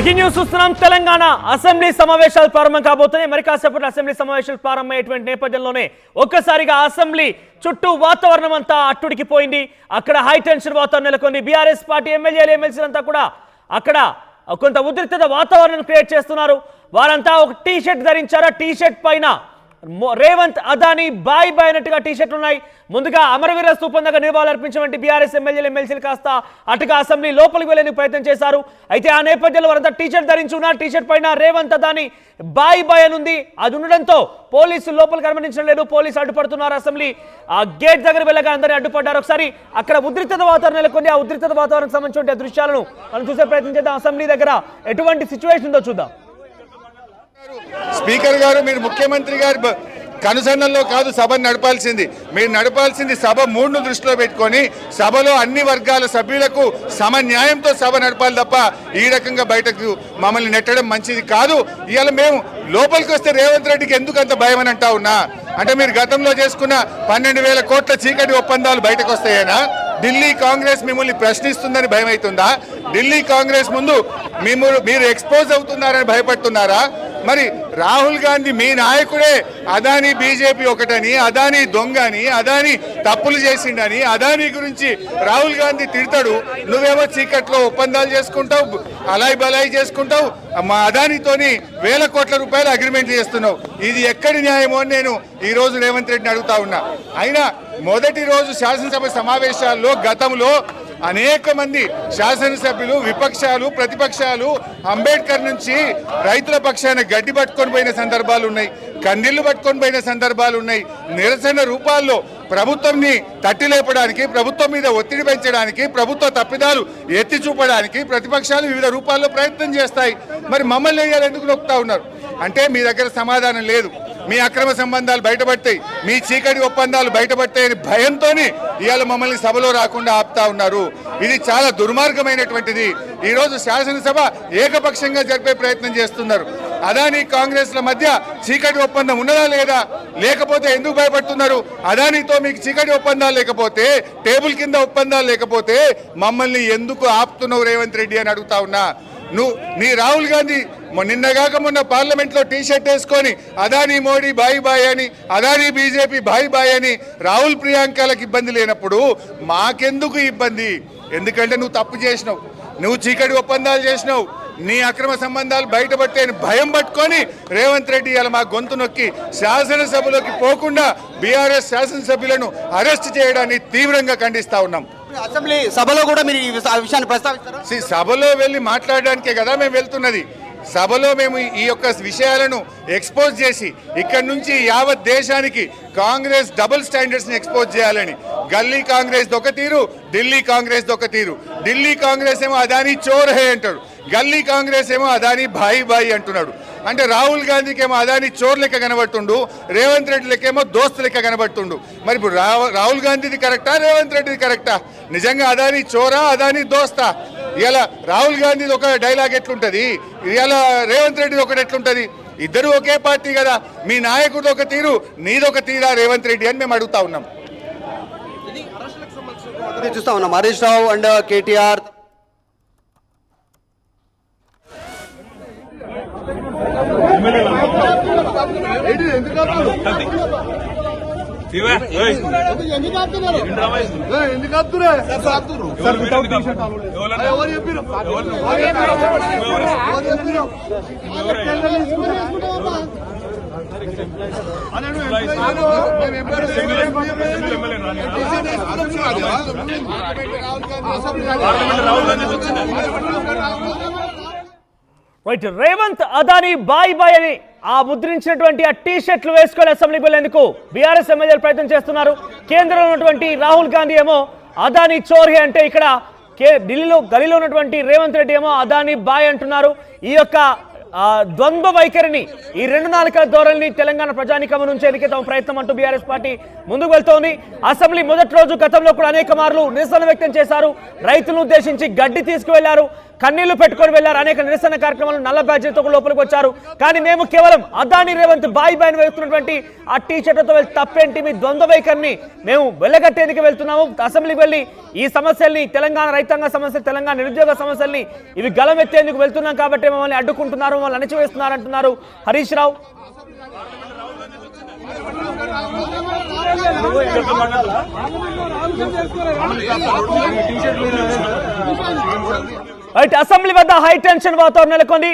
Breaking news చూస్తున్నాం. Telangana assembly సమావేశాలు ప్రారంభం కాబోతున్నాయి. మరి కాసేపట్లో అసెంబ్లీ సమావేశాలు ప్రారంభమయ్యేటువంటి నేపథ్యంలోనే ఒక్కసారిగా అసెంబ్లీ చుట్టూ వాతావరణం అంతా అట్టుడికిపోయింది. అక్కడ హై టెన్షన్ వాతావరణం నెలకొంది. బీఆర్ఎస్ పార్టీ ఎమ్మెల్యేలు ఎమ్మెల్సీలంతా కూడా అక్కడ కొంత ఉద్రిక్తత వాతావరణం క్రియేట్ చేస్తున్నారు. వారంతా ఒక టీ షర్ట్ ధరించారు. ఆ టీ షర్ట్ పైన రేవంత్ అదానీ బాయ్ బాయ్ అన్నట్టుగా టీ షర్ట్లు ఉన్నాయి. ముందుగా అమరవీర స్థూపం దగ్గర నివాళులర్పించినటువంటి బీఆర్ఎస్ ఎమ్మెల్యేలు ఎమ్మెల్సీలు కాస్త అటుగా అసెంబ్లీ లోపలికి వెళ్లేందుకు ప్రయత్నం చేశారు. అయితే ఆ నేపథ్యంలో వారంతా టీ షర్ట్ ధరించి ఉన్నారు. టీ షర్ట్ పైన రేవంత్ అదానీ బాయ్ బాయ్ అని ఉంది. అది ఉండడంతో పోలీసులు లోపలికి అనుమతించడం లేదు. పోలీసులు అడ్డుపడుతున్నారు. అసెంబ్లీ ఆ గేట్ దగ్గర వెళ్ళగా అందరినీ అడ్డుపడ్డారు. ఒకసారి అక్కడ ఉద్రిక్తత వాతావరణం నెలకొంది. ఆ ఉద్రిక్తత వాతావరణం సంబంధించిన దృశ్యాలను మనం చూసే ప్రయత్నం చేద్దాం. అసెంబ్లీ దగ్గర ఎటువంటి సిచ్యువేషన్ ఉందో చూద్దాం. స్పీకర్ గారు, మీరు ముఖ్యమంత్రి గారు కనుసన్నల్లో కాదు సభను నడపాల్సింది. మీరు నడపాల్సింది సభ మూడును దృష్టిలో పెట్టుకొని సభలో అన్ని వర్గాల సభ్యులకు సమన్యాయంతో సభ నడపాలి తప్ప ఈ రకంగా బయటకు మమ్మల్ని నెట్టడం మంచిది కాదు. ఇవాళ మేము లోపలికి వస్తే రేవంత్ రెడ్డికి ఎందుకు అంత భయం అని అంటా ఉన్నా అంటే, మీరు గతంలో చేసుకున్న 12,000 కోట్ల చీకటి ఒప్పందాలు బయటకు వస్తాయేనా? ఢిల్లీ కాంగ్రెస్ మిమ్మల్ని ప్రశ్నిస్తుందని భయం అవుతుందా? ఢిల్లీ కాంగ్రెస్ ముందు మీరు ఎక్స్పోజ్ అవుతున్నారని భయపడుతున్నారా? మరి రాహుల్ గాంధీ మీ నాయకుడే అదానీ బీజేపీ ఒకటని, అదానీ దొంగని, అదానీ తప్పులు చేసిండని, అదానీ గురించి రాహుల్ గాంధీ తిడతాడు. నువ్వేమో చీకట్లో ఒప్పందాలు చేసుకుంటావు, అలాయి బలాయి చేసుకుంటావు, మా అదానీతోని వేల కోట్ల రూపాయలు అగ్రిమెంట్ చేస్తున్నావు. ఇది ఎక్కడి న్యాయమో అని నేను ఈ రోజు రేవంత్ రెడ్డిని అడుగుతా ఉన్నా. అయినా మొదటి రోజు శాసనసభ సమావేశాల్లో గతంలో అనేక మంది శాసనసభ్యులు, విపక్షాలు, ప్రతిపక్షాలు అంబేద్కర్ నుంచి రైతుల పక్షాన గడ్డి పట్టుకొని పోయిన సందర్భాలు ఉన్నాయి, కందిళ్లు పట్టుకొని పోయిన సందర్భాలు ఉన్నాయి. నిరసన రూపాల్లో ప్రభుత్వంని తట్టి లేపడానికి, ప్రభుత్వం మీద ఒత్తిడి పెంచడానికి, ప్రభుత్వ తప్పిదాలు ఎత్తి చూపడానికి ప్రతిపక్షాలు వివిధ రూపాల్లో ప్రయత్నం చేస్తాయి. మరి మమ్మల్ని ఎందుకు నొక్కుతా ఉన్నారు అంటే, మీ దగ్గర సమాధానం లేదు. మీ అక్రమ సంబంధాలు బయటపడతాయి, మీ చీకటి ఒప్పందాలు బయటపడతాయని భయంతో ఇవాళ మమ్మల్ని సభలో రాకుండా ఆపుతా ఉన్నారు. ఇది చాలా దుర్మార్గమైనటువంటిది. ఈరోజు శాసనసభ ఏకపక్షంగా జరిపే ప్రయత్నం చేస్తున్నారు. అదానీ కాంగ్రెస్ల మధ్య చీకటి ఒప్పందం ఉన్నదా లేదా? లేకపోతే ఎందుకు భయపడుతున్నారు? అదానీతో మీకు చీకటి ఒప్పందాలు లేకపోతే, టేబుల్ కింద ఒప్పందాలు లేకపోతే మమ్మల్ని ఎందుకు ఆపుతున్నావు రేవంత్ రెడ్డి అని అడుగుతా ఉన్నా. నీ రాహుల్ గాంధీ నిన్నగాక మొన్న పార్లమెంట్లో టీ షర్ట్ వేసుకొని అదానీ మోడీ బాయ్ బాయ్ అని, అదానీ బీజేపీ బాయ్ బాయ్ అని రాహుల్ ప్రియాంకలకు ఇబ్బంది లేనప్పుడు మాకెందుకు ఇబ్బంది? ఎందుకంటే నువ్వు తప్పు చేసినావు, నువ్వు చీకటి ఒప్పందాలు చేసినావు, నీ అక్రమ సంబంధాలు బయటపడితే భయం పట్టుకొని రేవంత్ రెడ్డి ఇలా మా గొంతు నొక్కి శాసనసభలోకి పోకుండా బీఆర్ఎస్ శాసనసభ్యులను అరెస్ట్ చేయడాన్ని తీవ్రంగా ఖండిస్తా ఉన్నాం. అసెంబ్లీ సభలో కూడా మీరు ఈ విషయాన్ని ప్రస్తావిస్తారు. సభలో వెళ్ళి మాట్లాడడానికే కదా మేము వెళ్తున్నది. సభలో మేము ఈ యొక్క విషయాలను ఎక్స్పోజ్ చేసి ఇక్కడి నుంచి యావత్ దేశానికి కాంగ్రెస్ డబుల్ స్టాండర్డ్స్ని ఎక్స్పోజ్ చేయాలని. గల్లీ కాంగ్రెస్ ఒక తీరు, ఢిల్లీ కాంగ్రెస్ ఒక తీరు. ఢిల్లీ కాంగ్రెస్ ఏమో అదానీ చోర్ హే అంటాడు, గల్లీ కాంగ్రెస్ ఏమో అదానీ భాయి భాయి అంటున్నాడు. అంటే రాహుల్ గాంధీకి ఏమో అదానీ చోర్ లెక్క కనబడుతుండు, రేవంత్ రెడ్డి లెక్కేమో దోస్తు లెక్క కనబడుతుండు. మరి ఇప్పుడు రాహుల్ గాంధీది కరెక్టా, రేవంత్ రెడ్డిది కరెక్టా? నిజంగా అదానీ చోరా, అదానీ దోస్తా? ఇలా రాహుల్ గాంధీది ఒక డైలాగ్ ఎట్లుంటుంది, ఇలా రేవంత్ రెడ్డిది ఒకటి ఎట్లుంటుంది? ఇద్దరు ఒకే పార్టీ కదా. మీ నాయకుడు ఒక తీరు, నీదొక తీరా రేవంత్ రెడ్డి అని మేము అడుగుతా ఉన్నాం. చూస్తా ఉన్నాం Harish Rao and KTR. Right, Revanth Adani bye bye అని ఆ ముద్రించినటువంటి ఆ టీ షర్ట్లు వేసుకొని అసెంబ్లీకి వెళ్లేందుకు బీఆర్ఎస్ ఎమ్మెల్యేలు ప్రయత్నం చేస్తున్నారు. కేంద్రంలో ఉన్నటువంటి రాహుల్ గాంధీ ఏమో అదానీ చోర్హే అంటే, ఇక్కడ ఢిల్లీలో గలీలో ఉన్నటువంటి రేవంత్ రెడ్డి ఏమో అదానీ బాయ్ అంటున్నారు. ఈ యొక్క ద్వంద్వ వైఖరిని, ఈ రెండు నాలుకల ధోరణిని తెలంగాణ ప్రజానికం నుంచి ఎదిగే తమ ప్రయత్నం అంటూ బీఆర్ఎస్ పార్టీ ముందుకు వెళ్తోంది. అసెంబ్లీ మొదటి రోజు గతంలో కూడా అనేక మార్లు నిరసన వ్యక్తం చేశారు. రైతులను ఉద్దేశించి గడ్డి తీసుకువెళ్లారు. కన్నీళ్లు పెట్టుకొని వెళ్లారు. అనేక నిరసన కార్యక్రమాలు నల్ల బ్యాడ్జీలతో లోపలికి వచ్చారు. కానీ మేము కేవలం అదాని రేవంత్ బాయ్ బాయ్ వేస్తున్నటువంటి ఆ టీ షర్ట్లతో వెళ్ళి తప్పేంటి, మీ ద్వంద్వ వైఖరిని మేము వెళ్ళగట్టేందుకు వెళ్తున్నాము. అసెంబ్లీకి వెళ్ళి ఈ సమస్యల్ని, తెలంగాణ రైతాంగ సమస్యలు, తెలంగాణ నిరుద్యోగ సమస్యల్ని ఇవి గలమెత్తేందుకు వెళ్తున్నాం కాబట్టి మమ్మల్ని అడ్డుకుంటున్నారు, మమ్మల్ని అణచివేస్తున్నారు అంటున్నారు హరీష్ రావు. అసెంబ్లీ వద్ద హై టెన్షన్ వాతావరణం నెలకొంది.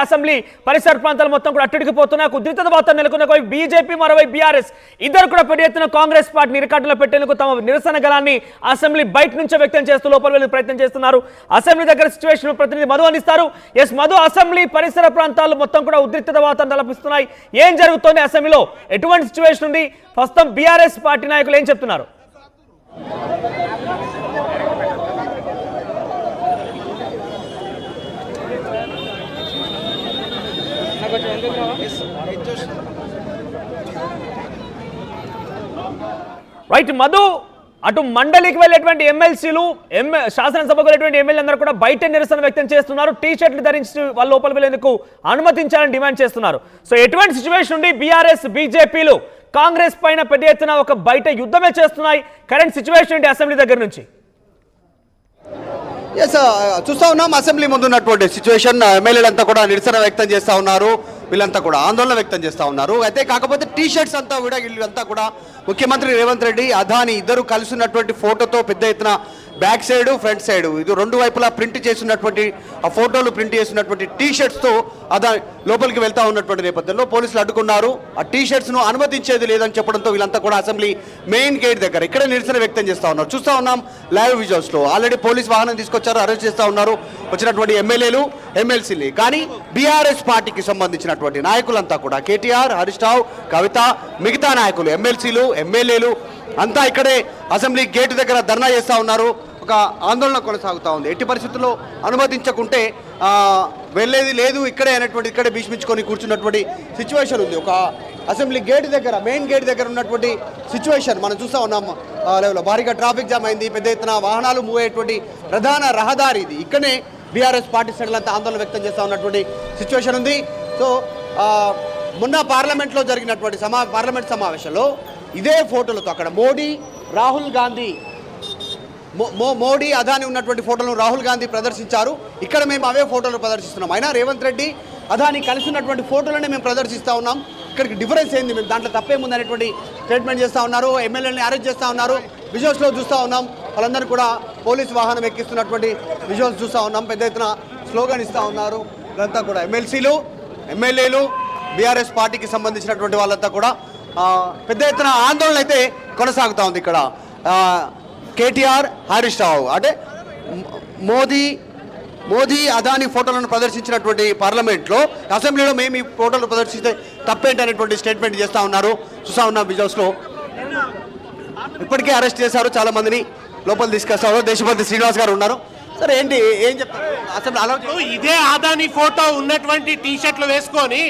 అసెంబ్లీ పరిసర ప్రాంతాలు మొత్తం కూడా అట్టుడికిపోతున్నాయి. ఉద్రిక్తత వాతావరణం నెలకొన్న బీజేపీ, మరోవైపు బీఆర్ఎస్ ఇద్దరు కూడా పెద్ద ఎత్తున కాంగ్రెస్ పార్టీని రికార్డులో పెట్టేందుకు తమ నిరసన గలాన్ని అసెంబ్లీ బయట నుంచే వ్యక్తం చేస్తూ లోపల వెళ్ళే ప్రయత్నం చేస్తున్నారు. అసెంబ్లీ దగ్గర సిచ్యువేషన్ ప్రతినిధి మధు అందిస్తారు. ఎస్ మధు, అసెంబ్లీ పరిసర ప్రాంతాలు మొత్తం కూడా ఉద్రిక్తత వాతావరణం తలపిస్తున్నాయి. ఏం జరుగుతోంది అసెంబ్లీలో, ఎటువంటి సిచ్యువేషన్ ఉంది? ప్రస్తుతం బీఆర్ఎస్ పార్టీ నాయకులు ఏం చెప్తున్నారు? రైట్ మధు, అటు మండలికి వెళ్ళేటువంటి ఎమ్మెల్సీలు, శాసనసభకు వెళ్ళేటువంటి ఎమ్మెల్యే అందరూ కూడా బయట నిరసన వ్యక్తం చేస్తున్నారు. టీ షర్ట్లు ధరించి వాళ్ళ లోపల వెళ్ళేందుకు అనుమతించాలని డిమాండ్ చేస్తున్నారు. సో ఎటువంటి సిచ్యువేషన్ ఉంది? బీఆర్ఎస్, బీజేపీలు కాంగ్రెస్ పైన పెద్ద ఎత్తున ఒక బయట యుద్ధమే చేస్తున్నాయి. కరెంట్ సిచ్యువేషన్ ఏంటి అసెంబ్లీ దగ్గర నుంచి? ఎస్, చూస్తా ఉన్నాం అసెంబ్లీ ముందు ఉన్నటువంటి సిచ్యువేషన్. ఎమ్మెల్యేలంతా కూడా నిరసన వ్యక్తం చేస్తూ ఉన్నారు, వీళ్ళంతా కూడా ఆందోళన వ్యక్తం చేస్తూ ఉన్నారు. అయితే కాకపోతే టీ షర్ట్స్ అంతా కూడా వీళ్ళంతా కూడా ముఖ్యమంత్రి రేవంత్ రెడ్డి, అదాని ఇద్దరు కలిసి ఉన్నటువంటి ఫోటోతో పెద్ద ఎత్తున బ్యాక్ సైడ్, ఫ్రంట్ సైడ్ ఇది రెండు వైపులా ప్రింట్ చేసినటువంటి ఆ ఫోటోలు ప్రింట్ చేసినటువంటి టీ షర్ట్స్తో అదాని లోపలికి వెళ్తా ఉన్నటువంటి నేపథ్యంలో పోలీసులు అడ్డుకున్నారు. ఆ టీ షర్ట్స్ను అనుమతించేది లేదని చెప్పడంతో వీళ్ళంతా కూడా అసెంబ్లీ మెయిన్ గేట్ దగ్గర ఇక్కడ నిరసన వ్యక్తం చేస్తూ ఉన్నారు. చూస్తూ ఉన్నాం లైవ్ విజువల్స్లో. ఆల్రెడీ పోలీస్ వాహనం తీసుకొచ్చారు, అరెస్ట్ చేస్తూ ఉన్నారు వచ్చినటువంటి ఎమ్మెల్యేలు, ఎమ్మెల్సీలు. కానీ బీఆర్ఎస్ పార్టీకి సంబంధించినటువంటి నాయకులంతా కూడా కేటీఆర్, హరీష్ రావు, కవిత, మిగతా నాయకులు, ఎమ్మెల్సీలు, ఎమ్మెల్యేలు అంతా ఇక్కడే అసెంబ్లీ గేటు దగ్గర ధర్నా చేస్తూ ఉన్నారు. ఒక ఆందోళన కొనసాగుతూ ఉంది. ఎట్టి పరిస్థితుల్లో అనుమతించకుంటే వెళ్ళేది లేదు ఇక్కడే అనేటువంటి, ఇక్కడే భీష్మించుకొని కూర్చున్నటువంటి సిచ్యువేషన్ ఉంది. ఒక అసెంబ్లీ గేట్ దగ్గర, మెయిన్ గేట్ దగ్గర ఉన్నటువంటి సిచ్యువేషన్ మనం చూస్తూ ఉన్నాం. లెవెల్లో భారీగా ట్రాఫిక్ జామ్ అయింది, పెద్ద ఎత్తున వాహనాలు మూవ్ అయ్యేటువంటి ప్రధాన రహదారి ఇది. ఇక్కడనే బీఆర్ఎస్ పార్టీ శ్రేణులంతా ఆందోళన వ్యక్తం చేస్తూ ఉన్నటువంటి సిచ్యువేషన్ ఉంది. సో మొన్న పార్లమెంట్లో జరిగినటువంటి పార్లమెంట్ సమావేశంలో ఇదే ఫోటోలతో అక్కడ మోడీ, రాహుల్ గాంధీ, మోడీ, అదాని ఉన్నటువంటి ఫోటోలను రాహుల్ గాంధీ ప్రదర్శించారు. ఇక్కడ మేము అవే ఫోటోలు ప్రదర్శిస్తున్నాం. అయినా రేవంత్ రెడ్డి, అదాని కలిసి ఉన్నటువంటి ఫోటోలనే మేము ప్రదర్శిస్తూ ఉన్నాం. ఇక్కడికి డిఫరెన్స్ ఏంది, మేము దాంట్లో తప్పేముంది అనేటువంటి స్టేట్మెంట్ చేస్తూ ఉన్నారు. ఎమ్మెల్యేలని అరెస్ట్ చేస్తూ ఉన్నారు. విజువల్స్లో చూస్తూ ఉన్నాం. వాళ్ళందరూ కూడా పోలీసు వాహనం ఎక్కిస్తున్నటువంటి విజువల్స్ చూస్తూ ఉన్నాం. పెద్ద ఎత్తున స్లోగన్ ఇస్తూ ఉన్నారు. ఇదంతా కూడా ఎమ్మెల్సీలు, ఎమ్మెల్యేలు, బీఆర్ఎస్ పార్టీకి సంబంధించినటువంటి వాళ్ళంతా కూడా పెద్ద ఎత్తున ఆందోళన అయితే కొనసాగుతూ ఉంది. ఇక్కడ కేటీఆర్, హరీష్ రావు అంటే మోదీ, అదాని ఫోటోలను ప్రదర్శించినటువంటి పార్లమెంట్లో, అసెంబ్లీలో మేము ఈ ఫోటోలు ప్రదర్శిస్తే తప్పేంటి అనేటువంటి స్టేట్మెంట్ చేస్తూ ఉన్నారు. చూస్తూ ఉన్నాం విజువల్స్లో. ఇప్పటికే అరెస్ట్ చేశారు, చాలా మందిని లోపల తీసుకొస్తారు. దేశపతి శ్రీనివాస్ గారు ఉన్నారు. సరే ఏంటి, ఏం చెప్తారు? అసెంబ్లీ ఇదే అదాని ఫోటో ఉన్నటువంటి టీ షర్ట్లు వేసుకొని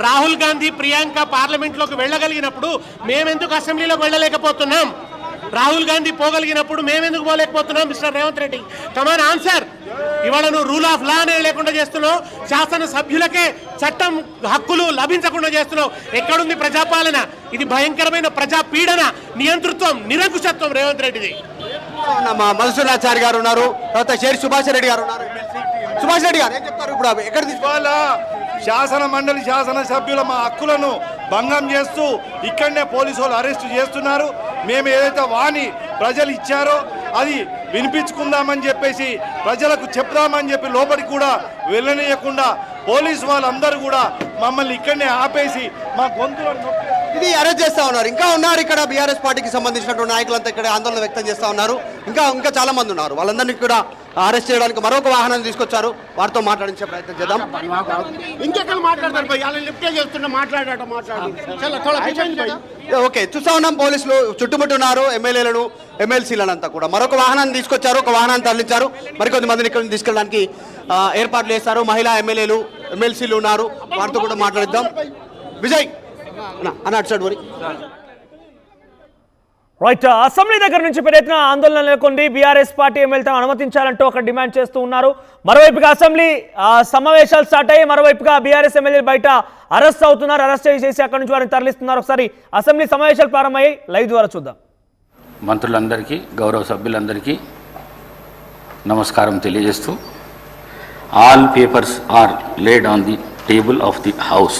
రాహుల్ గాంధీ, ప్రియాంక పార్లమెంట్లోకి వెళ్ళగలిగినప్పుడు మేమెందుకు అసెంబ్లీలోకి వెళ్ళలేకపోతున్నాం? రాహుల్ గాంధీ పోగలిగినప్పుడు మేమెందుకు పోలేకపోతున్నాం? Mister Revanth Reddy, come on answer. ఇవాళ నువ్వు రూల్ ఆఫ్ లా అనేది లేకుండా చేస్తున్నావు. శాసన సభ్యులకే చట్టం హక్కులు లభించకుండా చేస్తున్నావు. ఎక్కడుంది ప్రజాపాలన? ఇది భయంకరమైన ప్రజా పీడన, నియంతృత్వం, నిరంకుశత్వం రేవంత్ రెడ్డిది. మధుసూదనాచారి గారు ఉన్నారు, తర్వాత షేర్ సుభాష్ రెడ్డి గారు ఉన్నారు. సుభాష్ రెడ్డి గారు ఏం చెప్తారు? ఇప్పుడు ఎక్కడ తీసుకోవాలా? శాసన మండలి శాసన సభ్యుల మా హక్కులను భంగం చేస్తూ ఇక్కడనే పోలీసు వాళ్ళు అరెస్ట్ చేస్తున్నారు. మేము ఏదైతే వాణి ప్రజలు ఇచ్చారో అది వినిపించుకుందామని చెప్పేసి, ప్రజలకు చెప్దామని చెప్పి లోపలికి కూడా వెళ్ళనీయకుండా పోలీసు వాళ్ళందరూ కూడా మమ్మల్ని ఇక్కడనే ఆపేసి మా గొంతులను ఇది అరెస్ట్ చేస్తూ ఉన్నారు. ఇంకా ఉన్నారు ఇక్కడ బీఆర్ఎస్ పార్టీకి సంబంధించినటువంటి నాయకులంతా ఇక్కడ ఆందోళన వ్యక్తం చేస్తూ ఉన్నారు. ఇంకా చాలా మంది ఉన్నారు. వాళ్ళందరినీ కూడా అరెస్ట్ చేయడానికి మరొక వాహనాన్ని తీసుకొచ్చారు. వారితో మాట్లాడించే ప్రయత్నం చేద్దాం. ఓకే, చూస్తా ఉన్నాం పోలీసులు చుట్టుముట్టున్నారు ఎమ్మెల్యేలను, ఎమ్మెల్సీలను అంతా కూడా. మరొక వాహనాన్ని తీసుకొచ్చారు, ఒక వాహనాన్ని తరలించారు. మరికొద్ది మందిని ఇక్కడ తీసుకెళ్ళడానికి ఏర్పాట్లు చేస్తారు. మహిళా ఎమ్మెల్యేలు, ఎమ్మెల్సీలు ఉన్నారు. వారితో కూడా మాట్లాడిద్దాం. విజయ్ అన్న అటు సైడ్ మరి. రైట్, అసెంబ్లీ దగ్గర నుంచి పెద్ద ఎత్తున ఆందోళన నెలకొంది. బీఆర్ఎస్ పార్టీ ఎమ్మెల్యేలను అనుమతించాలంటూ ఒక డిమాండ్ చేస్తూ ఉన్నారు. మరోవైపుగా అసెంబ్లీ సమావేశాలు స్టార్ట్ అయ్యి మరోవైపుగా బీఆర్ఎస్ ఎమ్మెల్యేలు బయట అరెస్ట్ అవుతున్నారు. అరెస్ట్ చేసి అక్కడి నుంచి వారిని తరలిస్తున్నారు. ఒకసారి అసెంబ్లీ సమావేశాలు ప్రారంభమయ్యి లైవ్ ద్వారా చూద్దాం. మంత్రులందరికీ, గౌరవ సభ్యులందరికీ నమస్కారం తెలియజేస్తూ, all papers are laid on the table of the house.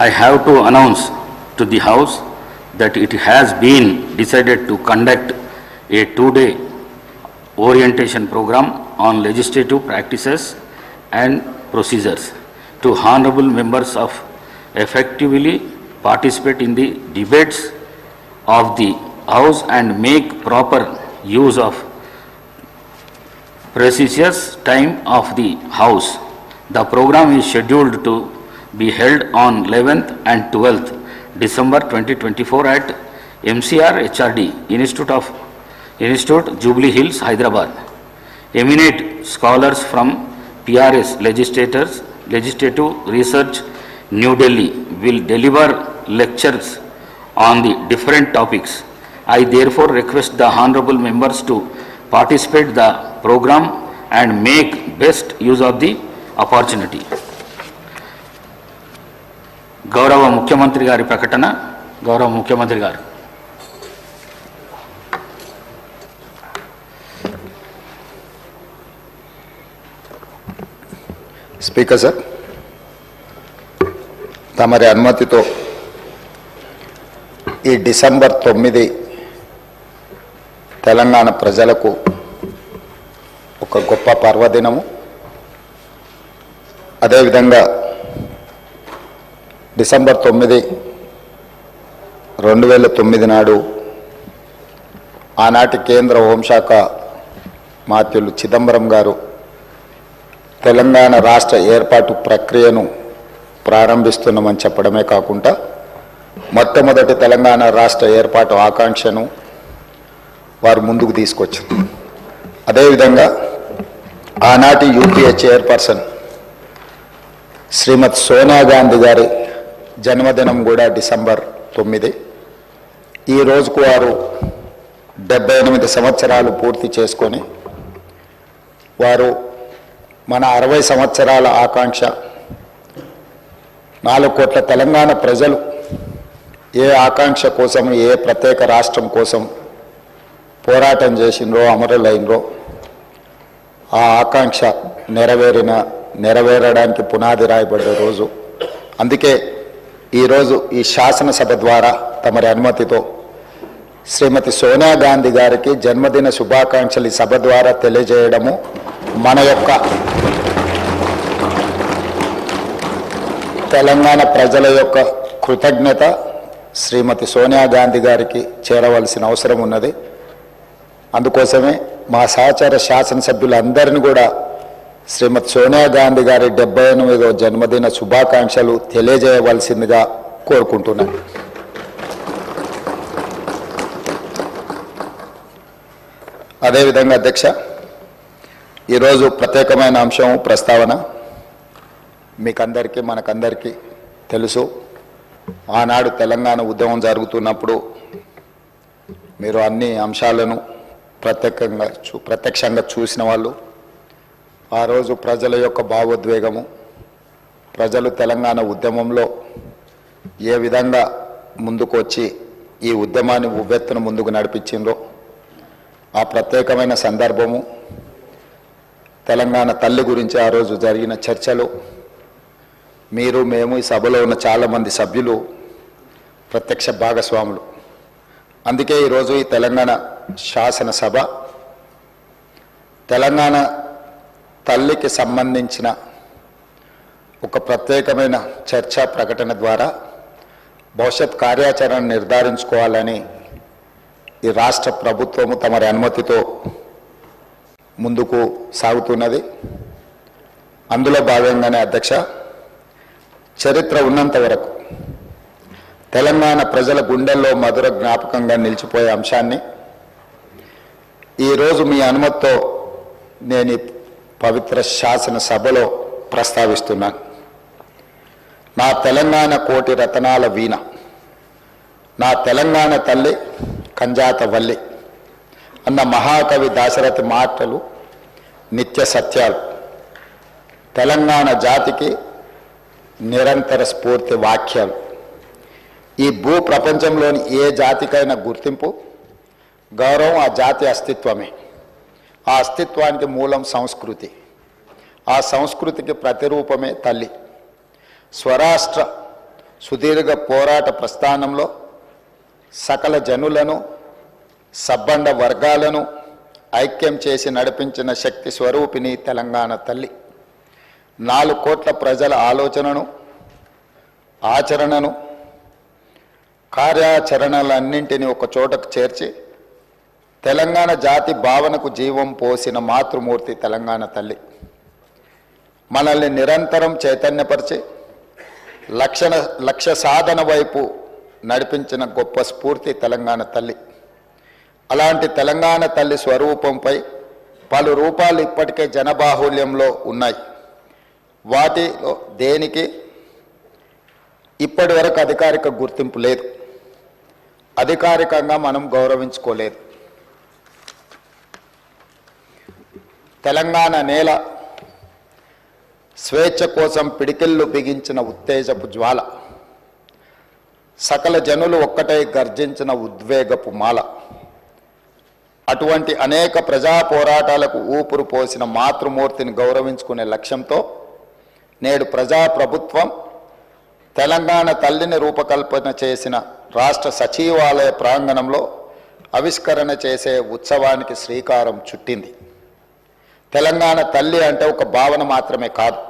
I have to announce to the House that it has been decided to conduct a two-day orientation program on legislative practices and procedures to honorable members of effectively participate in the debates of the House and make proper use of precious time of the House. The program is scheduled to be held on 11th and 12th December 2024 at MCR HRD Institute Jubilee Hills, Hyderabad. Eminent scholars from PRS Legislative Research New Delhi will deliver lectures on the different topics. I therefore request the honorable members to participate the program and make best use of the opportunity. గౌరవ ముఖ్యమంత్రి గారి ప్రకటన. గౌరవ ముఖ్యమంత్రి గారు. Speaker sir, తమరి అనుమతితో ఈ డిసెంబర్ 9 తెలంగాణ ప్రజలకు ఒక గొప్ప పర్వదినము. అదేవిధంగా డిసెంబర్ 9, 2009 నాడు ఆనాటి కేంద్ర హోంశాఖ మాత్యులు చిదంబరం గారు తెలంగాణ రాష్ట్ర ఏర్పాటు ప్రక్రియను ప్రారంభిస్తున్నామని చెప్పడమే కాకుండా మొట్టమొదటి తెలంగాణ రాష్ట్ర ఏర్పాటు ఆకాంక్షను వారు ముందుకు తీసుకొచ్చారు. అదేవిధంగా ఆనాటి యూపీఏ చైర్పర్సన్ శ్రీమతి సోనియా గాంధీ గారి జన్మదినం కూడా డిసెంబర్ 9. ఈ రోజుకు వారు 78 సంవత్సరాలు పూర్తి చేసుకొని వారు మన 60 సంవత్సరాల ఆకాంక్ష 4 కోట్ల తెలంగాణ ప్రజలు ఏ ఆకాంక్ష కోసం, ఏ ప్రత్యేక రాష్ట్రం కోసం పోరాటం చేసినరో, అమరులైనరో ఆ ఆకాంక్ష నెరవేరడానికి పునాది రాయబడ్డ రోజు. అందుకే ఈరోజు ఈ శాసనసభ ద్వారా తమరి అనుమతితో శ్రీమతి సోనియా గాంధీ గారికి జన్మదిన శుభాకాంక్షలు ఈ సభ ద్వారా తెలియజేయడము మన యొక్క తెలంగాణ ప్రజల యొక్క కృతజ్ఞత శ్రీమతి సోనియా గాంధీ గారికి చేరవలసిన అవసరం ఉన్నది. అందుకోసమే మా సహచర శాసనసభ్యులందరినీ కూడా శ్రీమతి సోనియా గాంధీ గారి 78వ జన్మదిన శుభాకాంక్షలు తెలియజేయవలసిందిగా కోరుకుంటున్నాను. అదేవిధంగా అధ్యక్ష, ఈరోజు ప్రత్యేకమైన అంశం ప్రస్తావన. మీకందరికీ మనకందరికీ తెలుసు, ఆనాడు తెలంగాణ ఉద్యమం జరుగుతున్నప్పుడు మీరు అన్ని అంశాలను ప్రత్యక్షంగా చూసిన వాళ్ళు. ఆ రోజు ప్రజల యొక్క భావోద్వేగము, ప్రజలు తెలంగాణ ఉద్యమంలో ఏ విధంగా ముందుకు వచ్చి ఈ ఉద్యమాన్ని ఉవ్వెత్తున ముందుకు నడిపించిండ్రో ఆ ప్రత్యేకమైన సందర్భము, తెలంగాణ తల్లి గురించి ఆ రోజు జరిగిన చర్చలు, మీరు మేము ఈ సభలో ఉన్న చాలామంది సభ్యులు ప్రత్యక్ష భాగస్వాములు. అందుకే ఈరోజు ఈ తెలంగాణ శాసనసభ తెలంగాణ తల్లికి సంబంధించిన ఒక ప్రత్యేకమైన చర్చా ప్రకటన ద్వారా భవిష్యత్ కార్యాచరణ నిర్ధారించుకోవాలని ఈ రాష్ట్ర ప్రభుత్వము తమరి అనుమతితో ముందుకు సాగుతున్నది. అందులో భాగంగానే అధ్యక్ష, చరిత్ర ఉన్నంత వరకు తెలంగాణ ప్రజల గుండెల్లో మధుర జ్ఞాపకంగా నిలిచిపోయే అంశాన్ని ఈరోజు మీ అనుమతితో నేను ఈ పవిత్ర శాసనసభలో ప్రస్తావిస్తున్నాను. నా తెలంగాణ కోటి రతనాల వీణ, నా తెలంగాణ తల్లి కంజాత వల్లి అన్న మహాకవి దాశరథి మాటలు నిత్య సత్యాలు. తెలంగాణ జాతికి నిరంతర స్ఫూర్తి వాక్యాలు. ఈ భూ ప్రపంచంలోని ఏ జాతికైనా గుర్తింపు, గౌరవం ఆ జాతి అస్తిత్వమే. ఆ అస్తిత్వానికి మూలం సంస్కృతి. ఆ సంస్కృతికి ప్రతిరూపమే తల్లి. స్వరాష్ట్ర సుదీర్ఘ పోరాట ప్రస్థానంలో సకల జనులను, సబ్బండ వర్గాలను ఐక్యం చేసి నడిపించిన శక్తి స్వరూపిణి తెలంగాణ తల్లి. 4 కోట్ల ప్రజల ఆలోచనను, ఆచరణను, కార్యాచరణలన్నింటినీ ఒక చోటకు చేర్చి తెలంగాణ జాతి భావనకు జీవం పోసిన మాతృమూర్తి తెలంగాణ తల్లి. మనల్ని నిరంతరం చైతన్యపరిచి లక్ష్య సాధన వైపు నడిపించిన గొప్ప స్ఫూర్తి తెలంగాణ తల్లి. అలాంటి తెలంగాణ తల్లి స్వరూపంపై పలు రూపాలు ఇప్పటికే జనబాహుల్యంలో ఉన్నాయి. వాటిలో దేనికి ఇప్పటి వరకు అధికారిక గుర్తింపు లేదు. అధికారికంగా మనం గౌరవించుకోలేదు. తెలంగాణ నేల స్వేచ్ఛ కోసం పిడికిళ్ళు బిగించిన ఉత్తేజపు జ్వాల, సకల జనులు ఒక్కటై గర్జించిన ఉద్వేగపు మాల. అటువంటి అనేక ప్రజా పోరాటాలకు ఊపిరి పోసిన మాతృమూర్తిని గౌరవించుకునే లక్ష్యంతో నేడు ప్రజాప్రభుత్వం తెలంగాణ తల్లిని రూపకల్పన చేసిన రాష్ట్ర సచివాలయ ప్రాంగణంలో ఆవిష్కరణ చేసే ఉత్సవానికి శ్రీకారం చుట్టింది. తెలంగాణ తల్లి అంటే ఒక భావన మాత్రమే కాదు,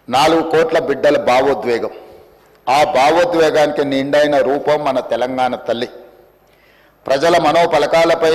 4 కోట్ల బిడ్డల భావోద్వేగం. ఆ భావోద్వేగానికి నిండైన రూపం మన తెలంగాణ తల్లి. ప్రజల మనోపలకాలపై